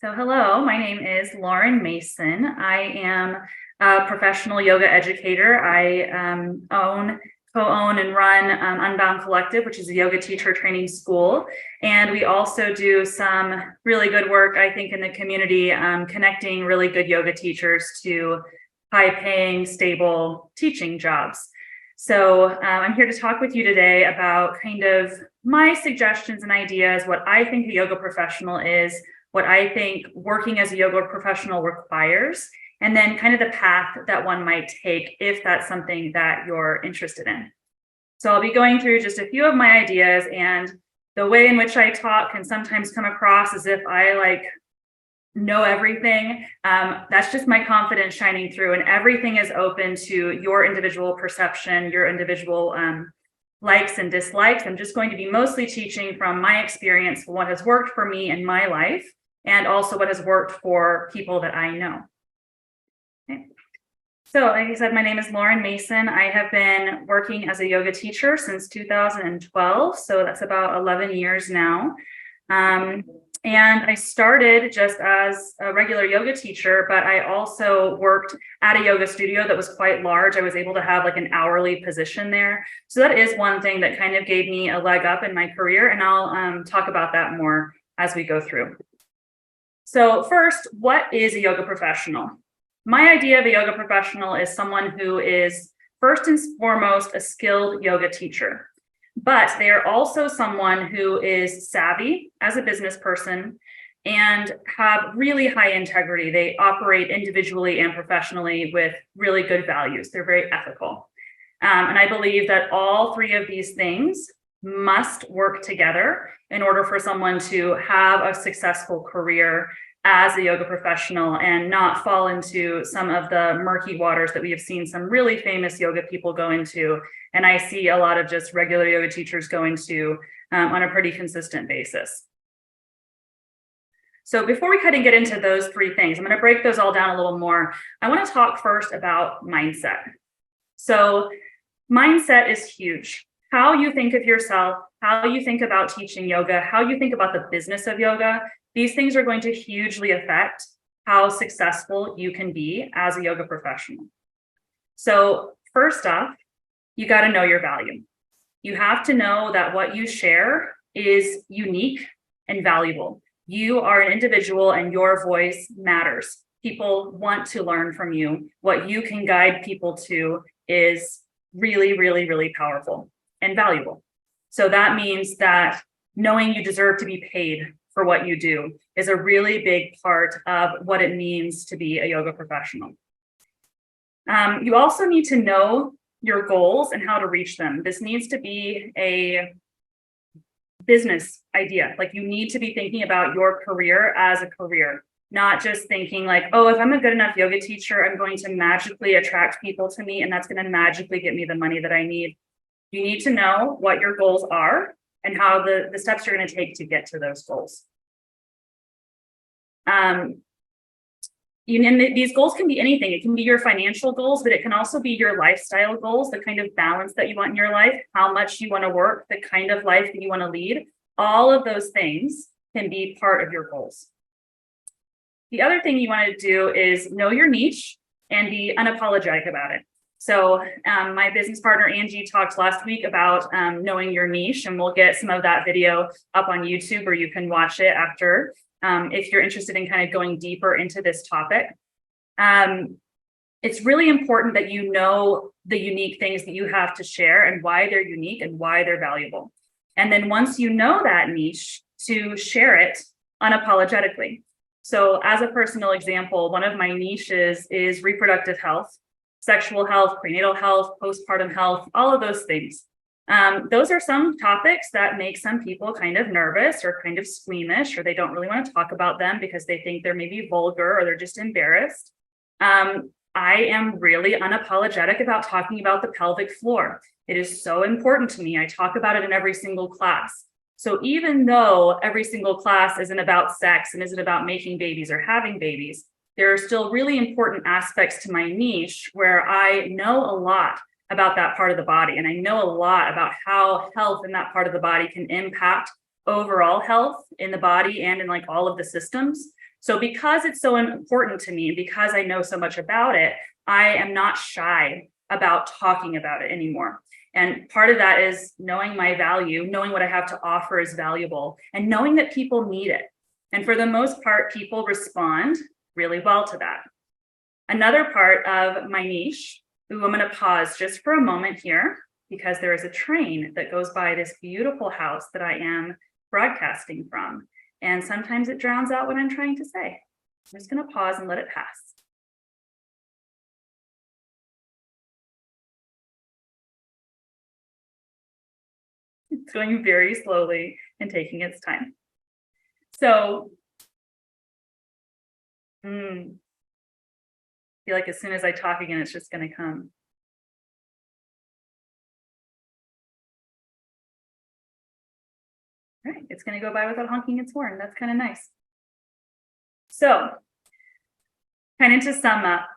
So hello, my name is Lauren Mason. I am a professional yoga educator. I co-own and run Unbound Collective, which is a yoga teacher training school. And we also do some really good work, I think, in the community, connecting really good yoga teachers to high-paying, stable teaching jobs. So I'm here to talk with you today about kind of my suggestions and ideas, what I think a yoga professional is, what I think working as a yoga professional requires, and then kind of the path that one might take if that's something that you're interested in. So I'll be going through just a few of my ideas, and the way in which I talk can sometimes come across as if I know everything. That's just my confidence shining through, and everything is open to your individual perception, your individual likes and dislikes. I'm just going to be mostly teaching from my experience, what has worked for me in my life, and also what has worked for people that I know. Okay. So like I said, my name is Lauren Mason. I have been working as a yoga teacher since 2012. So that's about 11 years now. And I started just as a regular yoga teacher, but I also worked at a yoga studio that was quite large. I was able to have like an hourly position there. So that is one thing that kind of gave me a leg up in my career. And I'll talk about that more as we go through. So first, what is a yoga professional? My idea of a yoga professional is someone who is first and foremost a skilled yoga teacher, but they are also someone who is savvy as a business person and have really high integrity. They operate individually and professionally with really good values. They're very ethical. And I believe that all three of these things must work together in order for someone to have a successful career as a yoga professional and not fall into some of the murky waters that we have seen some really famous yoga people go into. And I see a lot of just regular yoga teachers go into on a pretty consistent basis. So before we kind of get into those three things, I'm going to break those all down a little more. I want to talk first about mindset. So mindset is huge. How you think of yourself, how you think about teaching yoga, how you think about the business of yoga, these things are going to hugely affect how successful you can be as a yoga professional. So first off, you got to know your value. You have to know that what you share is unique and valuable. You are an individual and your voice matters. People want to learn from you. What you can guide people to is really, really, really powerful and valuable. So that means that knowing you deserve to be paid for what you do is a really big part of what it means to be a yoga professional. You also need to know your goals and how to reach them. This needs to be a business idea. Like, you need to be thinking about your career as a career, not just thinking like, oh, if I'm a good enough yoga teacher, I'm going to magically attract people to me and that's going to magically get me the money that I need. You need to know what your goals are and how the steps you're going to take to get to those goals. These goals can be anything. It can be your financial goals, but it can also be your lifestyle goals, the kind of balance that you want in your life, how much you want to work, the kind of life that you want to lead. All of those things can be part of your goals. The other thing you want to do is know your niche and be unapologetic about it. So my business partner, Angie, talked last week about knowing your niche, and we'll get some of that video up on YouTube, or you can watch it after if you're interested in kind of going deeper into this topic. It's really important that you know the unique things that you have to share and why they're unique and why they're valuable. And then once you know that niche, to share it unapologetically. So as a personal example, one of my niches is reproductive health, sexual health, prenatal health, postpartum health, all of those things. Those are some topics that make some people kind of nervous or kind of squeamish, or they don't really want to talk about them because they think they're maybe vulgar or they're just embarrassed. I am really unapologetic about talking about the pelvic floor. It is so important to me. I talk about it in every single class. So even though every single class isn't about sex and isn't about making babies or having babies, there are still really important aspects to my niche where I know a lot about that part of the body. And I know a lot about how health in that part of the body can impact overall health in the body and in like all of the systems. So because it's so important to me, because I know so much about it, I am not shy about talking about it anymore. And part of that is knowing my value, knowing what I have to offer is valuable, and knowing that people need it. And for the most part, people respond really well to that. Another part of my niche, ooh, I'm going to pause just for a moment here because there is a train that goes by this beautiful house that I am broadcasting from. And sometimes it drowns out what I'm trying to say. I'm just going to pause and let it pass. It's going very slowly and taking its time. So, I feel like as soon as I talk again, it's just going to come. All right, it's going to go by without honking its horn. That's kind of nice. So, kind of to sum up,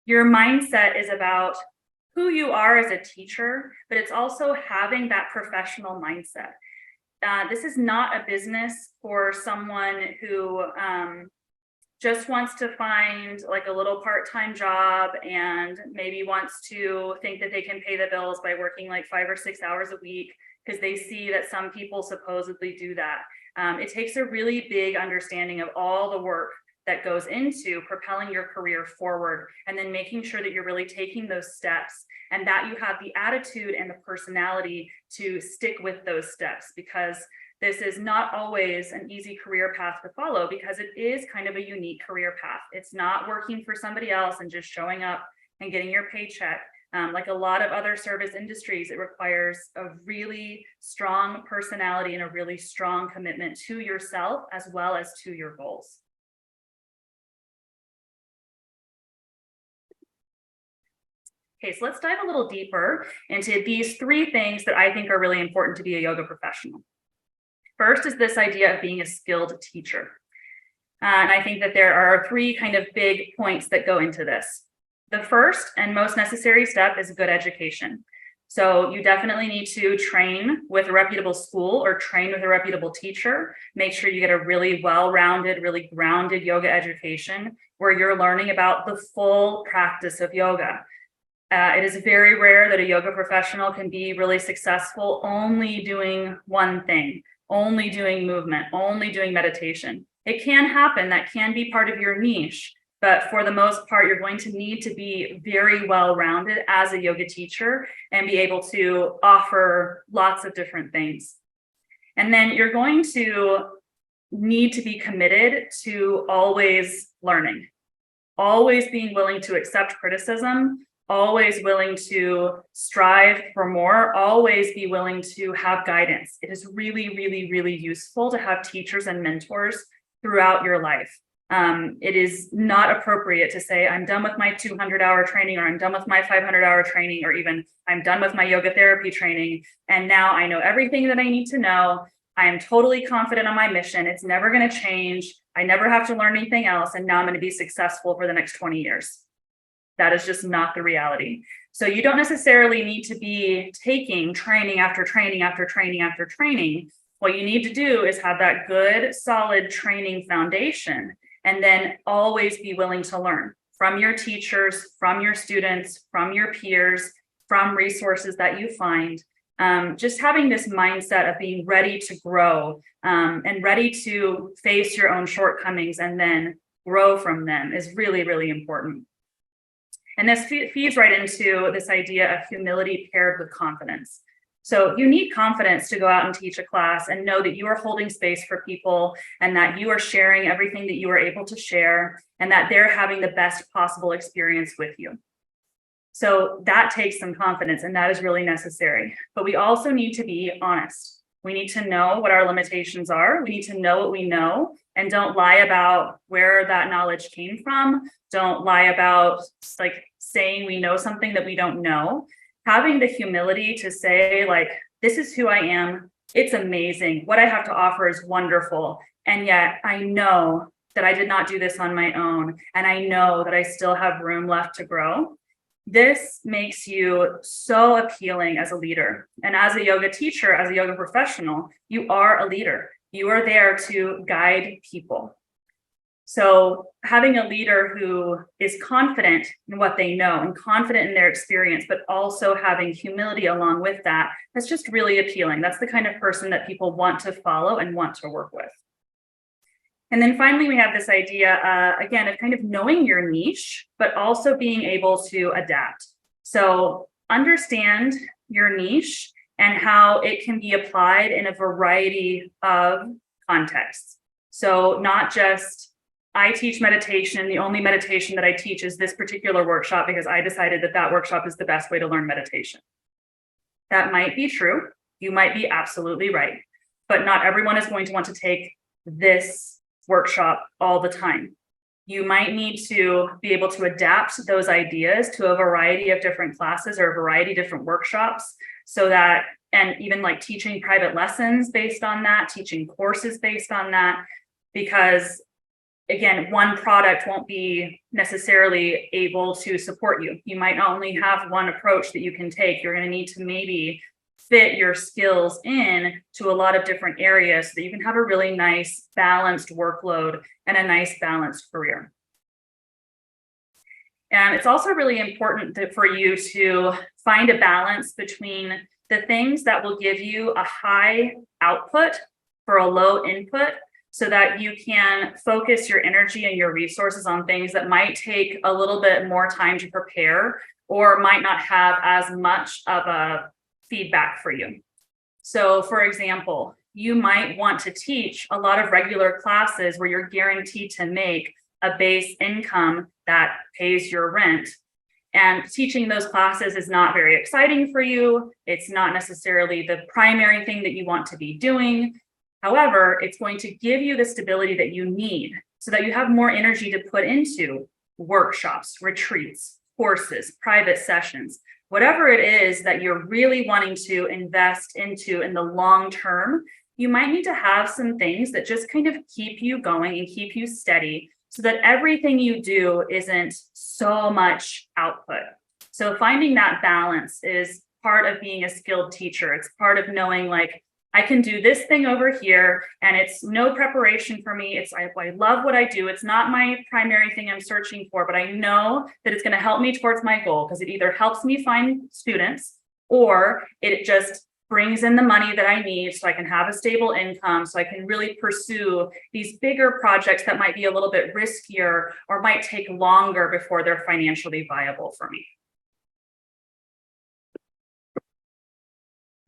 your mindset is about who you are as a teacher, but it's also having that professional mindset. This is not a business for someone who just wants to find like a little part-time job and maybe wants to think that they can pay the bills by working like 5 or 6 hours a week because they see that some people supposedly do that. It takes a really big understanding of all the work that goes into propelling your career forward and then making sure that you're really taking those steps and that you have the attitude and the personality to stick with those steps, because this is not always an easy career path to follow because it is kind of a unique career path. It's not working for somebody else and just showing up and getting your paycheck. Like a lot of other service industries, it requires a really strong personality and a really strong commitment to yourself as well as to your goals. Okay, so let's dive a little deeper into these 3 things that I think are really important to be a yoga professional. First is this idea of being a skilled teacher. And I think that there are 3 kind of big points that go into this. The first and most necessary step is good education. So you definitely need to train with a reputable school or train with a reputable teacher. Make sure you get a really well-rounded, really grounded yoga education where you're learning about the full practice of yoga. It is very rare that a yoga professional can be really successful only doing one thing, only doing movement, only doing meditation. It can happen, that can be part of your niche, but for the most part, you're going to need to be very well-rounded as a yoga teacher and be able to offer lots of different things. And then you're going to need to be committed to always learning, always being willing to accept criticism, always willing to strive for more, always be willing to have guidance. It is really, really, really useful to have teachers and mentors throughout your life. It is not appropriate to say, I'm done with my 200-hour training, or I'm done with my 500-hour training, or even I'm done with my yoga therapy training, and now I know everything that I need to know. I am totally confident on my mission. It's never going to change. I never have to learn anything else, and now I'm going to be successful for the next 20 years. That is just not the reality. So you don't necessarily need to be taking training after training after training after training. What you need to do is have that good, solid training foundation, and then always be willing to learn from your teachers, from your students, from your peers, from resources that you find. Just having this mindset of being ready to grow and ready to face your own shortcomings and then grow from them is really, really important. And this feeds right into this idea of humility paired with confidence. So you need confidence to go out and teach a class and know that you are holding space for people and that you are sharing everything that you are able to share and that they're having the best possible experience with you. So that takes some confidence, and that is really necessary. But we also need to be honest. We need to know what our limitations are. We need to know what we know, and don't lie about where that knowledge came from. Don't lie about like saying we know something that we don't know. Having the humility to say, like, this is who I am. It's amazing. What I have to offer is wonderful. And yet I know that I did not do this on my own. And I know that I still have room left to grow. This makes you so appealing as a leader. And as a yoga teacher, as a yoga professional, you are a leader. You are there to guide people. So having a leader who is confident in what they know and confident in their experience, but also having humility along with that, that's just really appealing. That's the kind of person that people want to follow and want to work with. And then finally, we have this idea, again, of kind of knowing your niche, but also being able to adapt. So understand your niche and how it can be applied in a variety of contexts. So not just, I teach meditation, the only meditation that I teach is this particular workshop because I decided that that workshop is the best way to learn meditation. That might be true. You might be absolutely right. But not everyone is going to want to take this workshop all the time. You might need to be able to adapt those ideas to a variety of different classes or a variety of different workshops so that, and even like teaching private lessons based on that, teaching courses based on that, because again, one product won't be necessarily able to support you. You might not only have one approach that you can take, you're going to need to maybe fit your skills in to a lot of different areas so that you can have a really nice balanced workload and a nice balanced career. And it's also really important for you to find a balance between the things that will give you a high output for a low input, so that you can focus your energy and your resources on things that might take a little bit more time to prepare or might not have as much of a feedback for you. So for example, you might want to teach a lot of regular classes where you're guaranteed to make a base income that pays your rent. And teaching those classes is not very exciting for you. It's not necessarily the primary thing that you want to be doing. However, it's going to give you the stability that you need so that you have more energy to put into workshops, retreats, courses, private sessions, whatever it is that you're really wanting to invest into in the long term. You might need to have some things that just kind of keep you going and keep you steady so that everything you do isn't so much output. So finding that balance is part of being a skilled teacher. It's part of knowing, like, I can do this thing over here and it's no preparation for me. I love what I do. It's not my primary thing I'm searching for, but I know that it's going to help me towards my goal because it either helps me find students or it just brings in the money that I need so I can have a stable income, so I can really pursue these bigger projects that might be a little bit riskier or might take longer before they're financially viable for me.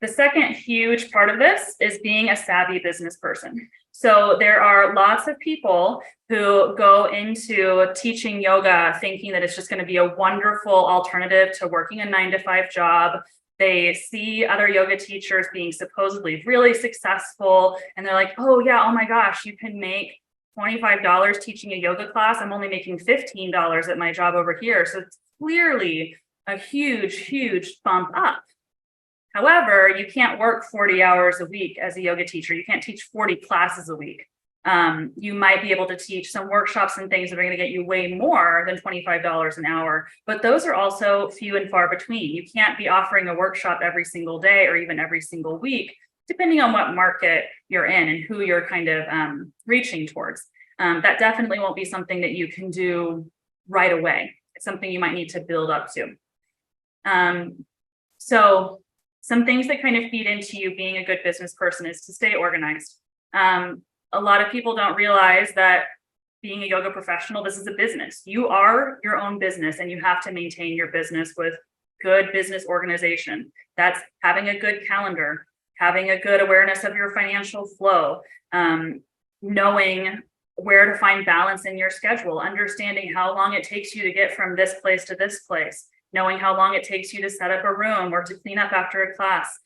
The second huge part of this is being a savvy business person. So there are lots of people who go into teaching yoga thinking that it's just going to be a wonderful alternative to working a 9-to-5 job. They see other yoga teachers being supposedly really successful, and they're like, oh yeah, oh my gosh, you can make $25 teaching a yoga class. I'm only making $15 at my job over here. So it's clearly a huge, huge bump up. However, you can't work 40 hours a week as a yoga teacher. You can't teach 40 classes a week. You might be able to teach some workshops and things that are going to get you way more than $25 an hour, but those are also few and far between. You can't be offering a workshop every single day or even every single week, depending on what market you're in and who you're kind of reaching towards. That definitely won't be something that you can do right away. It's something you might need to build up to. So some things that kind of feed into you being a good business person is to stay organized. A lot of people don't realize that being a yoga professional, this is a business. You are your own business and you have to maintain your business with good business organization. That's having a good calendar, having a good awareness of your financial flow, knowing where to find balance in your schedule, understanding how long it takes you to get from this place to this place, knowing how long it takes you to set up a room or to clean up after a class.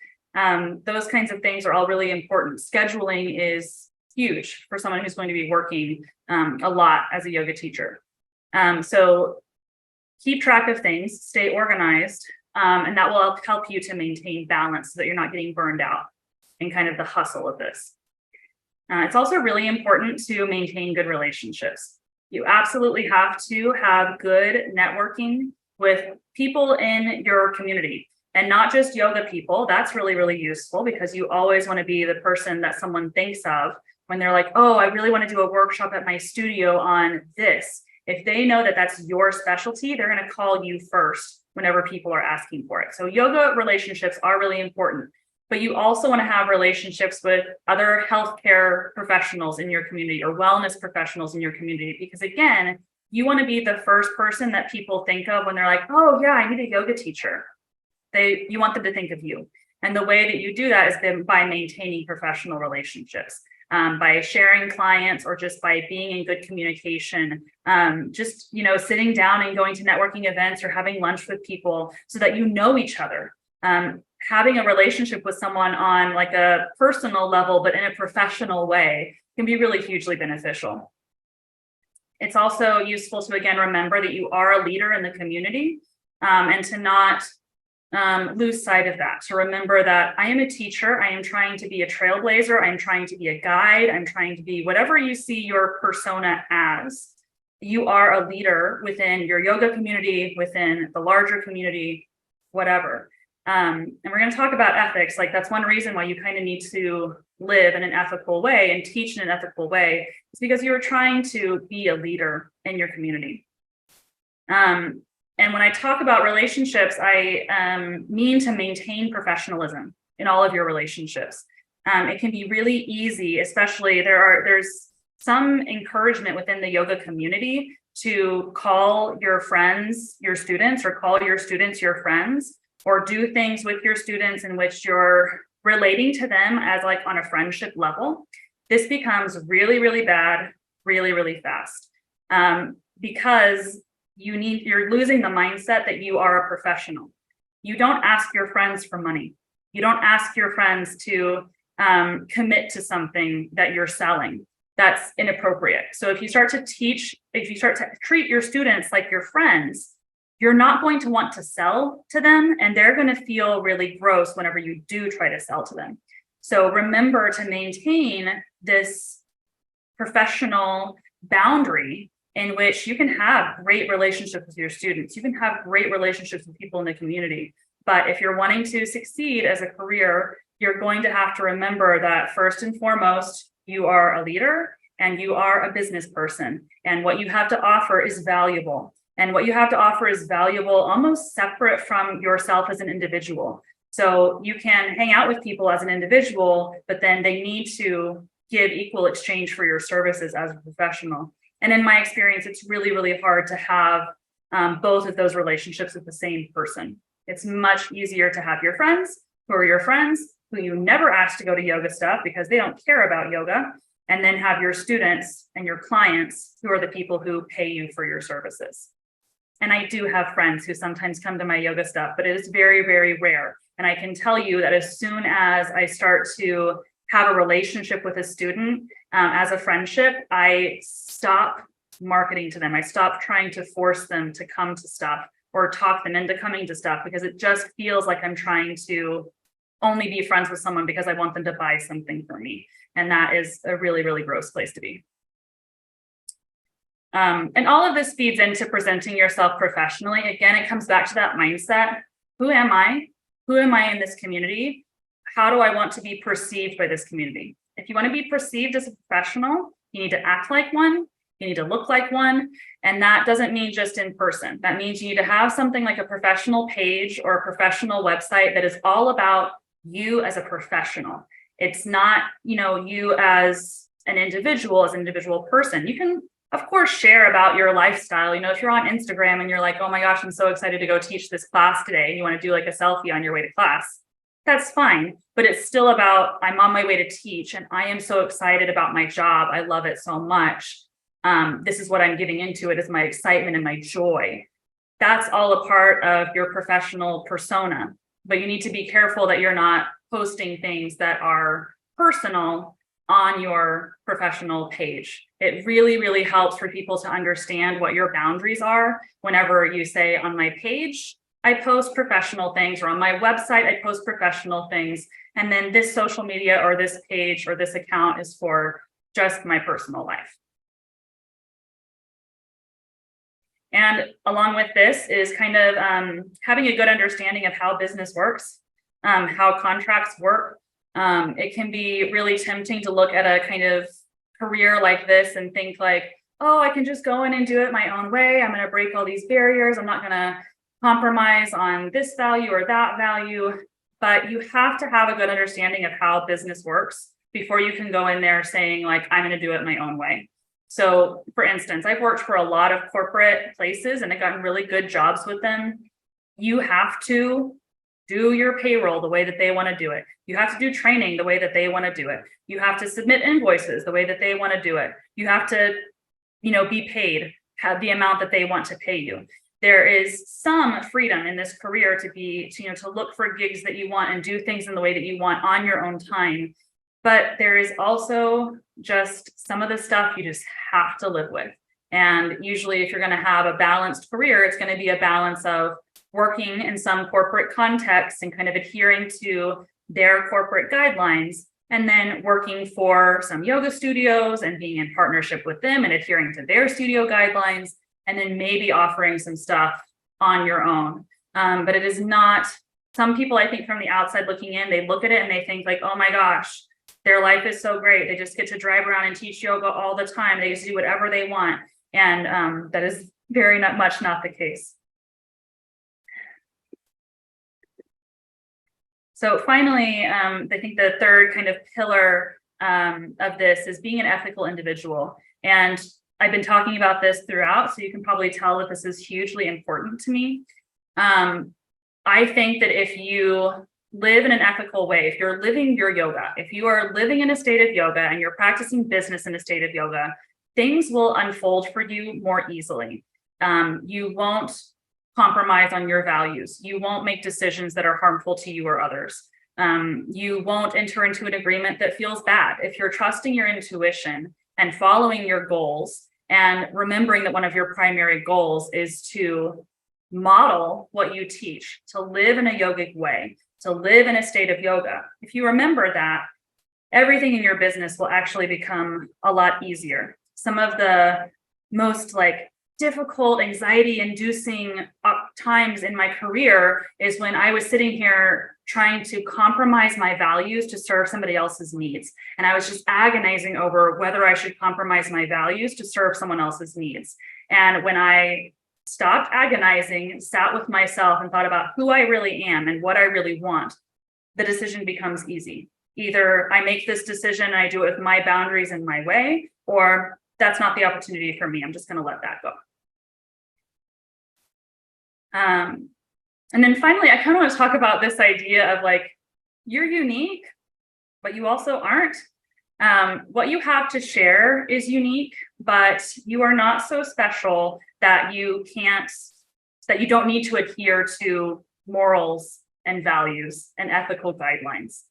Those kinds of things are all really important. Scheduling is huge for someone who's going to be working a lot as a yoga teacher. So keep track of things, stay organized, and that will help you to maintain balance so that you're not getting burned out in kind of the hustle of this. It's also really important to maintain good relationships. You absolutely have to have good networking with people in your community, and not just yoga people. That's really, really useful because you always want to be the person that someone thinks of when they're like, oh, I really want to do a workshop at my studio on this. If they know that that's your specialty, they're going to call you first whenever people are asking for it. So yoga relationships are really important, but you also want to have relationships with other healthcare professionals in your community or wellness professionals in your community, because again, you want to be the first person that people think of when they're like, oh yeah, I need a yoga teacher. You want them to think of you. And the way that you do that is by maintaining professional relationships, by sharing clients, or just by being in good communication, just, sitting down and going to networking events or having lunch with people so that you know each other. Having a relationship with someone on like a personal level, but in a professional way, can be really hugely beneficial. It's also useful to, again, remember that you are a leader in the community, and to not lose sight of that. To remember that I am a teacher, I am trying to be a trailblazer, I'm trying to be a guide, I'm trying to be whatever you see your persona as. You are a leader within your yoga community, within the larger community, whatever. And we're going to talk about ethics. Like, that's one reason why you kind of need to live in an ethical way and teach in an ethical way. It's because you're trying to be a leader in your community. And when I talk about relationships, I mean to maintain professionalism in all of your relationships. It can be really easy, especially there's some encouragement within the yoga community to call your friends your students, or call your students your friends, or do things with your students in which you're relating to them as like on a friendship level. This becomes really, really bad, really, really fast, because you're losing the mindset that you are a professional. You don't ask your friends for money. You don't ask your friends to commit to something that you're selling. That's inappropriate. So if you start to treat your students like your friends, you're not going to want to sell to them, and they're going to feel really gross whenever you do try to sell to them. So remember to maintain this professional boundary in which you can have great relationships with your students. You can have great relationships with people in the community. But if you're wanting to succeed as a career, you're going to have to remember that first and foremost, you are a leader and you are a business person. And what you have to offer is valuable. And what you have to offer is valuable, almost separate from yourself as an individual. So you can hang out with people as an individual, but then they need to give equal exchange for your services as a professional. And in my experience, it's really, really hard to have both of those relationships with the same person. It's much easier to have your friends who are your friends, who you never ask to go to yoga stuff because they don't care about yoga, and then have your students and your clients who are the people who pay you for your services. And I do have friends who sometimes come to my yoga stuff, but it is very, very rare. And I can tell you that as soon as I start to have a relationship with a student as a friendship, I stop marketing to them. I stop trying to force them to come to stuff or talk them into coming to stuff, because it just feels like I'm trying to only be friends with someone because I want them to buy something for me. And that is a really, really gross place to be. And all of this feeds into presenting yourself professionally. Again, it comes back to that mindset. Who am I? Who am I in this community? How do I want to be perceived by this community? If you want to be perceived as a professional, you need to act like one. You need to look like one. And that doesn't mean just in person. That means you need to have something like a professional page or a professional website that is all about you as a professional. It's not, you as an individual person. You can, of course, share about your lifestyle. If you're on Instagram and you're like, oh my gosh, I'm so excited to go teach this class today, and you want to do like a selfie on your way to class, that's fine. But it's still about, I'm on my way to teach and I am so excited about my job. I love it so much. This is what I'm giving into it, is my excitement and my joy. That's all a part of your professional persona. But you need to be careful that you're not posting things that are personal on your professional page. It really, really helps for people to understand what your boundaries are whenever you say, on my page, I post professional things, or on my website, I post professional things. And then this social media or this page or this account is for just my personal life. And along with this is kind of having a good understanding of how business works, how contracts work. It can be really tempting to look at a kind of career like this and think like, oh, I can just go in and do it my own way. I'm going to break all these barriers. I'm not going to compromise on this value or that value. But you have to have a good understanding of how business works before you can go in there saying like, I'm going to do it my own way. So for instance, I've worked for a lot of corporate places and I've gotten really good jobs with them. You have to do your payroll the way that they want to do it. You have to do training the way that they want to do it. You have to submit invoices the way that they want to do it. You have to, be paid, have the amount that they want to pay you. There is some freedom in this career to look for gigs that you want and do things in the way that you want on your own time. But there is also just some of the stuff you just have to live with. And usually if you're going to have a balanced career, it's going to be a balance of working in some corporate context and kind of adhering to their corporate guidelines, and then working for some yoga studios and being in partnership with them and adhering to their studio guidelines, and then maybe offering some stuff on your own. But it is not, some people, I think from the outside looking in, they look at it and they think like, oh my gosh, their life is so great. They just get to drive around and teach yoga all the time. They just do whatever they want. And that is very much not the case. So finally, I think the third kind of pillar of this is being an ethical individual. And I've been talking about this throughout, so you can probably tell that this is hugely important to me. I think that if you live in an ethical way, if you're living your yoga, if you are living in a state of yoga and you're practicing business in a state of yoga, things will unfold for you more easily. You won't compromise on your values. You won't make decisions that are harmful to you or others. You won't enter into an agreement that feels bad. If you're trusting your intuition and following your goals and remembering that one of your primary goals is to model what you teach, to live in a yogic way, to live in a state of yoga. If you remember that, everything in your business will actually become a lot easier. Some of the most difficult, anxiety-inducing times in my career is when I was sitting here trying to compromise my values to serve somebody else's needs. And I was just agonizing over whether I should compromise my values to serve someone else's needs. And when I stopped agonizing, sat with myself and thought about who I really am and what I really want, the decision becomes easy. Either I make this decision and I do it with my boundaries and my way, or that's not the opportunity for me. I'm just going to let that go. And then finally, I kind of want to talk about this idea of you're unique, but you also aren't. What you have to share is unique, but you are not so special that you don't need to adhere to morals and values and ethical guidelines.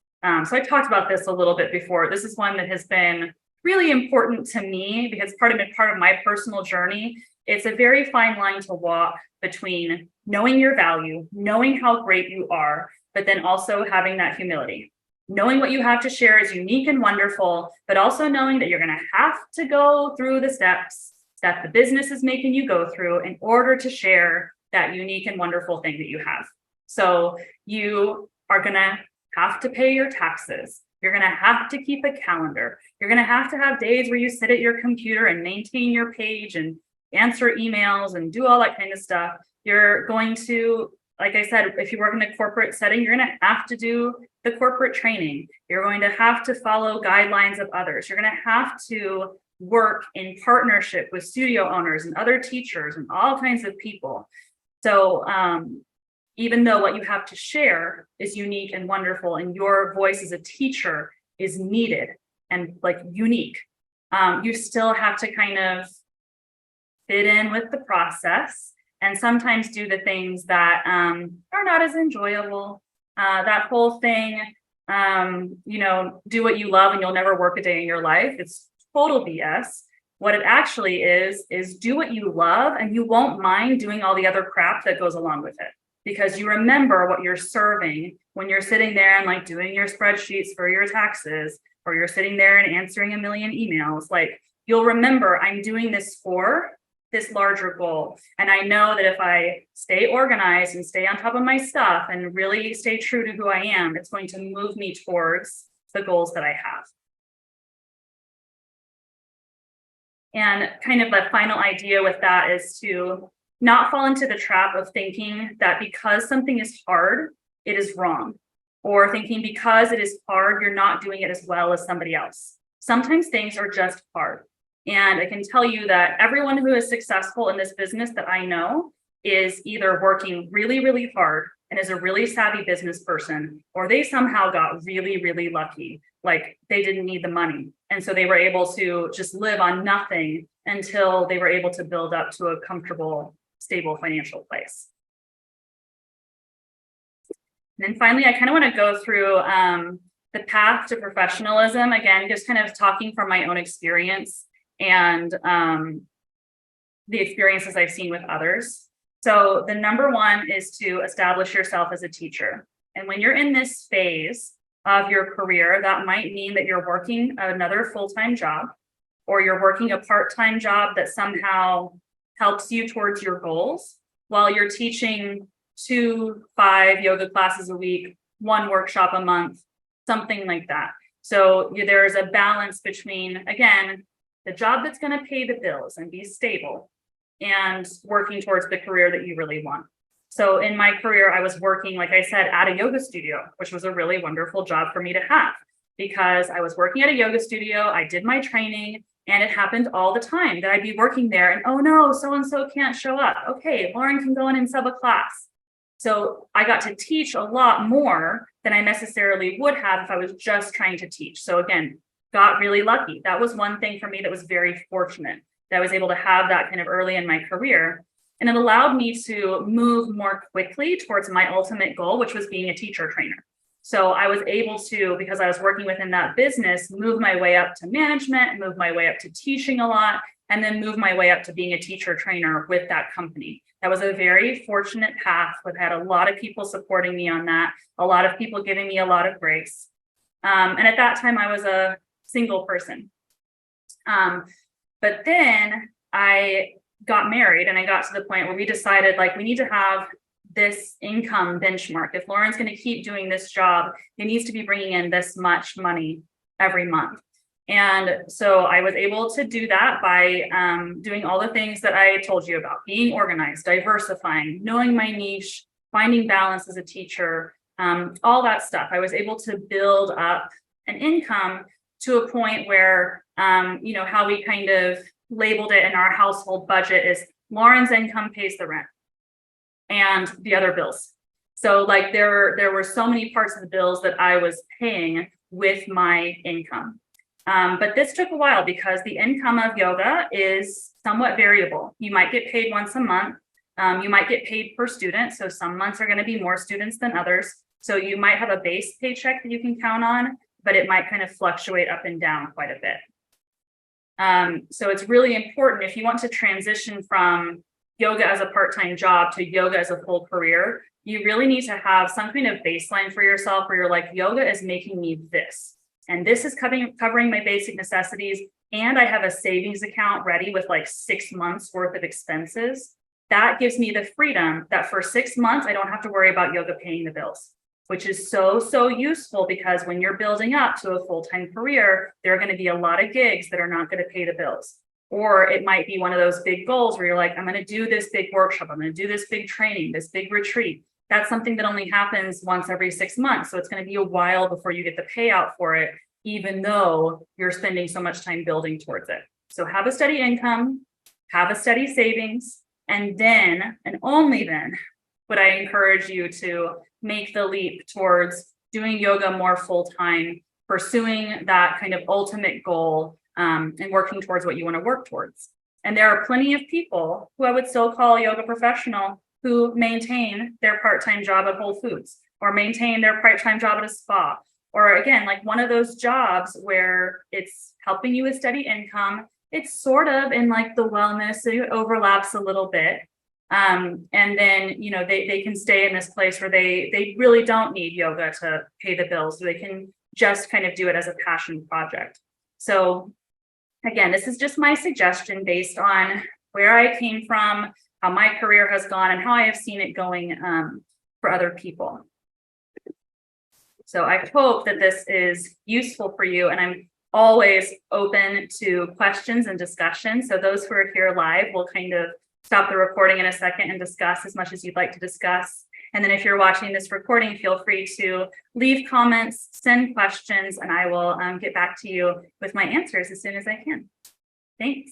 So I talked about this a little bit before. This is one that has been really important to me because part of my personal journey. It's a very fine line to walk between knowing your value, knowing how great you are, but then also having that humility. Knowing what you have to share is unique and wonderful, but also knowing that you're going to have to go through the steps that the business is making you go through in order to share that unique and wonderful thing that you have. So you are going to have to pay your taxes. You're going to have to keep a calendar. You're going to have days where you sit at your computer and maintain your page and answer emails and do all that kind of stuff. You're going to, like I said, if you work in a corporate setting, you're going to have to do the corporate training. You're going to have to follow guidelines of others. You're going to have to work in partnership with studio owners and other teachers and all kinds of people. So even though what you have to share is unique and wonderful and your voice as a teacher is needed and unique, you still have to kind of fit in with the process and sometimes do the things that are not as enjoyable. That whole thing, do what you love and you'll never work a day in your life. It's total BS. What it actually is do what you love and you won't mind doing all the other crap that goes along with it. Because you remember what you're serving when you're sitting there and doing your spreadsheets for your taxes, or you're sitting there and answering a million emails. You'll remember I'm doing this for this larger goal. And I know that if I stay organized and stay on top of my stuff and really stay true to who I am, it's going to move me towards the goals that I have. And kind of the final idea with that is to not fall into the trap of thinking that because something is hard, it is wrong, or thinking because it is hard, you're not doing it as well as somebody else. Sometimes things are just hard. And I can tell you that everyone who is successful in this business that I know is either working really, really hard and is a really savvy business person, or they somehow got really, really lucky. Like they didn't need the money. And so they were able to just live on nothing until they were able to build up to a comfortable, stable financial place. And then finally, I kind of want to go through the path to professionalism. Again, just kind of talking from my own experience and the experiences I've seen with others. So the number one is to establish yourself as a teacher. And when you're in this phase of your career, that might mean that you're working another full-time job, or you're working a part-time job that somehow helps you towards your goals while you're teaching 2-5 yoga classes a week, 1 workshop a month, something like that. So there's a balance between, again, the job that's going to pay the bills and be stable, and working towards the career that you really want. So in my career, I was working, like I said, at a yoga studio, which was a really wonderful job for me to have, because I was working at a yoga studio, I did my training, and it happened all the time that I'd be working there and, oh no, so-and-so can't show up. Okay, Lauren can go in and sub a class. So I got to teach a lot more than I necessarily would have if I was just trying to teach. So again, got really lucky. That was one thing for me that was very fortunate, that I was able to have that kind of early in my career. And it allowed me to move more quickly towards my ultimate goal, which was being a teacher trainer. So I was able to, because I was working within that business, move my way up to management, move my way up to teaching a lot, and then move my way up to being a teacher trainer with that company. That was a very fortunate path. I've had a lot of people supporting me on that, a lot of people giving me a lot of grace. And at that time, I was a single person. But then I got married, and I got to the point where we decided, like, we need to have this income benchmark. If Lauren's going to keep doing this job, it needs to be bringing in this much money every month. And so I was able to do that by doing all the things that I told you about: being organized, diversifying, knowing my niche, finding balance as a teacher, all that stuff. I was able to build up an income to a point where, how we kind of labeled it in our household budget is Lauren's income pays the rent and the other bills. So like there were so many parts of the bills that I was paying with my income. But this took a while because the income of yoga is somewhat variable. You might get paid once a month. You might get paid per student. So some months are going to be more students than others. So you might have a base paycheck that you can count on, but it might kind of fluctuate up and down quite a bit. So it's really important if you want to transition from yoga as a part-time job to yoga as a full career, you really need to have some kind of baseline for yourself where you're like, yoga is making me this, and this is covering my basic necessities, and I have a savings account ready with like 6 months worth of expenses. That gives me the freedom that for 6 months, I don't have to worry about yoga paying the bills, which is so useful, because when you're building up to a full-time career, there are going to be a lot of gigs that are not going to pay the bills. Or it might be one of those big goals where you're like, I'm going to do this big workshop, I'm going to do this big training, this big retreat. That's something that only happens once every 6 months. So it's going to be a while before you get the payout for it, even though you're spending so much time building towards it. So have a steady income, have a steady savings, and then, and only then, would I encourage you to make the leap towards doing yoga more full-time, pursuing that kind of ultimate goal, and working towards what you want to work towards. And there are plenty of people who I would still call a yoga professional who maintain their part-time job at Whole Foods, or maintain their part-time job at a spa, or again, like one of those jobs where it's helping you with steady income. It's sort of in like the wellness, so it overlaps a little bit. And then, they can stay in this place where they really don't need yoga to pay the bills. So they can just kind of do it as a passion project. So again, this is just my suggestion based on where I came from, how my career has gone, and how I have seen it going for other people. So I hope that this is useful for you. And I'm always open to questions and discussion. So those who are here live will kind of stop the recording in a second and discuss as much as you'd like to discuss. And then if you're watching this recording, feel free to leave comments, send questions, and I will get back to you with my answers as soon as I can. Thanks.